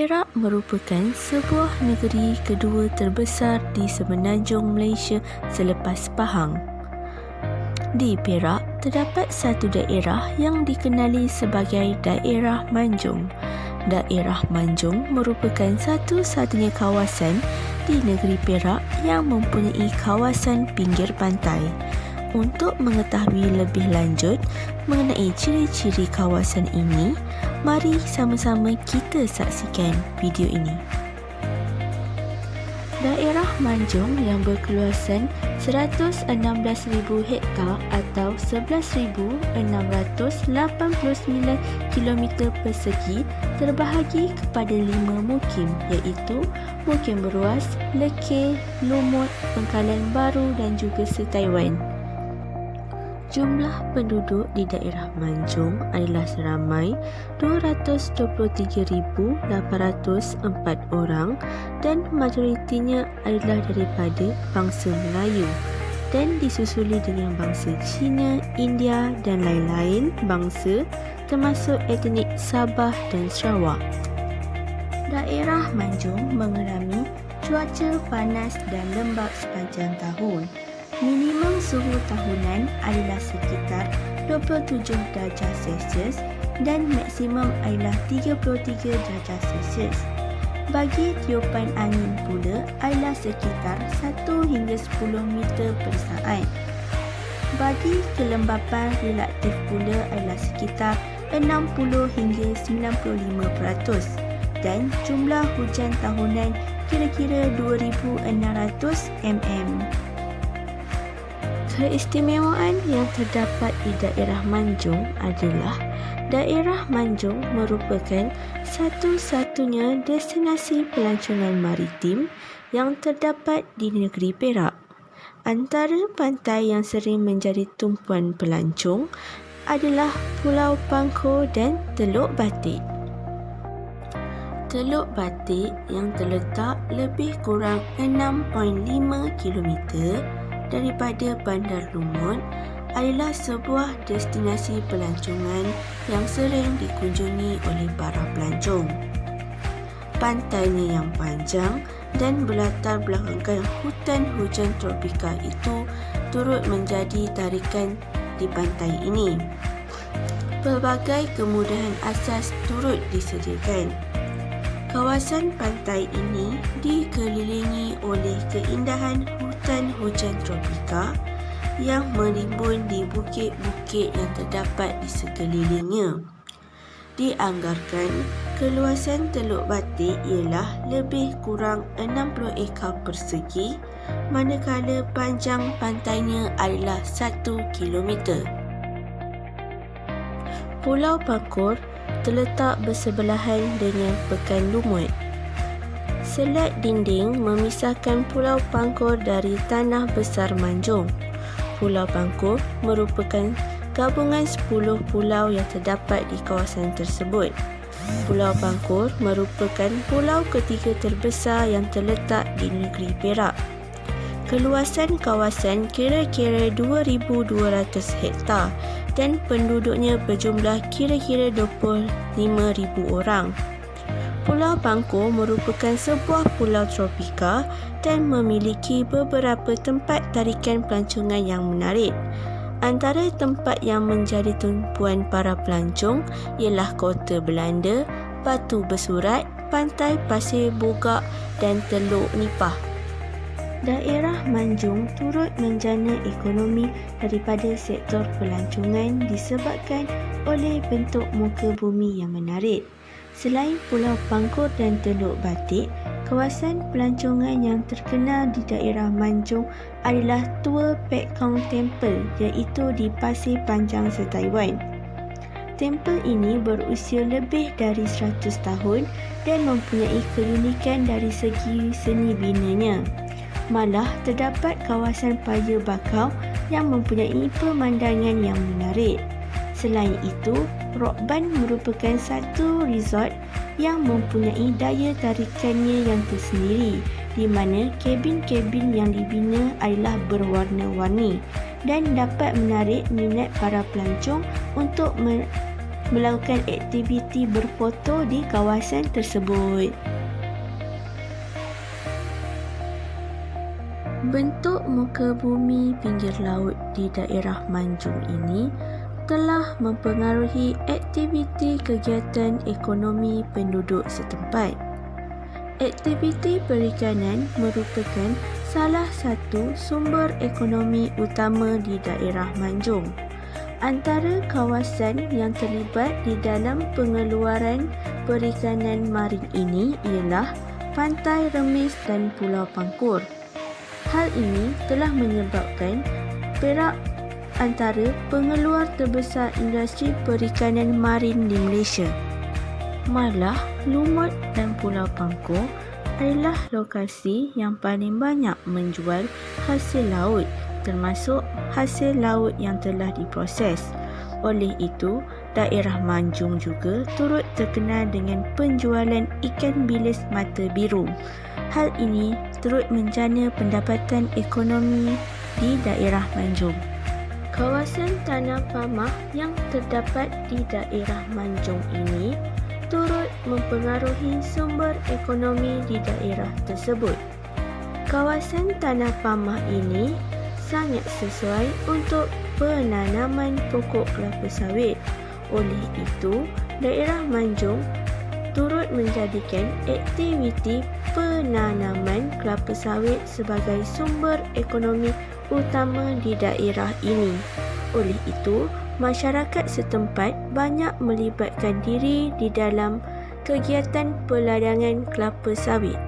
Perak merupakan sebuah negeri kedua terbesar di semenanjung Malaysia selepas Pahang. Di Perak, terdapat satu daerah yang dikenali sebagai Daerah Manjung. Daerah Manjung merupakan satu-satunya kawasan di negeri Perak yang mempunyai kawasan pinggir pantai. Untuk mengetahui lebih lanjut mengenai ciri-ciri kawasan ini, mari sama-sama kita saksikan video ini. Daerah Manjung yang berkeluasan 116,000 hektar atau 11,689 km persegi terbahagi kepada 5 mukim iaitu Mukim Beruas, Lekir, Lumut, Pangkalan Baru dan juga Setaiwan. Jumlah penduduk di daerah Manjung adalah seramai 223,804 orang dan majoritinya adalah daripada bangsa Melayu dan disusuli dengan bangsa Cina, India dan lain-lain bangsa termasuk etnik Sabah dan Sarawak. Daerah Manjung mengalami cuaca panas dan lembap sepanjang tahun. Minimum suhu tahunan adalah sekitar 27 darjah Celsius dan maksimum adalah 33 darjah Celsius. Bagi tiupan angin pula adalah sekitar 1 hingga 10 meter per saat. Bagi kelembapan relatif pula adalah sekitar 60 hingga 95% dan jumlah hujan tahunan kira-kira 2,600 mm. Keistimewaan yang terdapat di daerah Manjung adalah daerah Manjung merupakan satu-satunya destinasi pelancongan maritim yang terdapat di negeri Perak. Antara pantai yang sering menjadi tumpuan pelancong adalah Pulau Pangkor dan Teluk Batik. Teluk Batik yang terletak lebih kurang 6.5 km daripada Bandar Lumut adalah sebuah destinasi pelancongan yang sering dikunjungi oleh para pelancong. Pantainya yang panjang dan berlatar belakangkan hutan hujan tropika itu turut menjadi tarikan di pantai ini. Pelbagai kemudahan asas turut disediakan. Kawasan pantai ini dikelilingi oleh keindahan hutan hujan tropika yang menimbun di bukit-bukit yang terdapat di sekelilingnya. Dianggarkan, keluasan Teluk Batik ialah lebih kurang 60 ekar persegi, manakala panjang pantainya adalah 1 kilometer. Pulau Pangkor terletak bersebelahan dengan Pekan Lumut. Selat dinding memisahkan Pulau Pangkor dari Tanah Besar Manjung. Pulau Pangkor merupakan gabungan 10 pulau yang terdapat di kawasan tersebut. Pulau Pangkor merupakan pulau ketiga terbesar yang terletak di negeri Perak. Keluasan kawasan kira-kira 2,200 hektar dan penduduknya berjumlah kira-kira 25,000 orang. Pulau Pangkor merupakan sebuah pulau tropika dan memiliki beberapa tempat tarikan pelancongan yang menarik. Antara tempat yang menjadi tumpuan para pelancong ialah Kota Belanda, Batu Bersurat, Pantai Pasir Bogak dan Teluk Nipah. Daerah Manjung turut menjana ekonomi daripada sektor pelancongan disebabkan oleh bentuk muka bumi yang menarik. Selain Pulau Pangkor dan Teluk Batik, kawasan pelancongan yang terkenal di daerah Manjung adalah Tua Pek Kong Temple iaitu di Pasir Panjang Setaiwan. Tempel ini berusia lebih dari 100 tahun dan mempunyai keunikan dari segi seni binanya. Malah terdapat kawasan paya bakau yang mempunyai pemandangan yang menarik. Selain itu, Rockban merupakan satu resort yang mempunyai daya tarikannya yang tersendiri di mana kabin-kabin yang dibina adalah berwarna-warni dan dapat menarik minat para pelancong untuk melakukan aktiviti berfoto di kawasan tersebut. Bentuk muka bumi pinggir laut di daerah Manjung ini telah mempengaruhi aktiviti kegiatan ekonomi penduduk setempat. Aktiviti perikanan merupakan salah satu sumber ekonomi utama di daerah Manjung. Antara kawasan yang terlibat di dalam pengeluaran perikanan marin ini ialah Pantai Remis dan Pulau Pangkor. Hal ini telah menyebabkan Perak antara pengeluar terbesar industri perikanan marin di Malaysia. Malah, Lumut dan Pulau Pangkor adalah lokasi yang paling banyak menjual hasil laut, termasuk hasil laut yang telah diproses. Oleh itu, daerah Manjung juga turut terkenal dengan penjualan ikan bilis mata biru. Hal ini turut menjana pendapatan ekonomi di daerah Manjung. Kawasan Tanah Pamah yang terdapat di daerah Manjung ini turut mempengaruhi sumber ekonomi di daerah tersebut. Kawasan Tanah Pamah ini sangat sesuai untuk penanaman pokok kelapa sawit. Oleh itu, daerah Manjung turut menjadikan aktiviti penanaman kelapa sawit sebagai sumber ekonomi utama di daerah ini. Oleh itu, masyarakat setempat banyak melibatkan diri di dalam kegiatan peladangan kelapa sawit.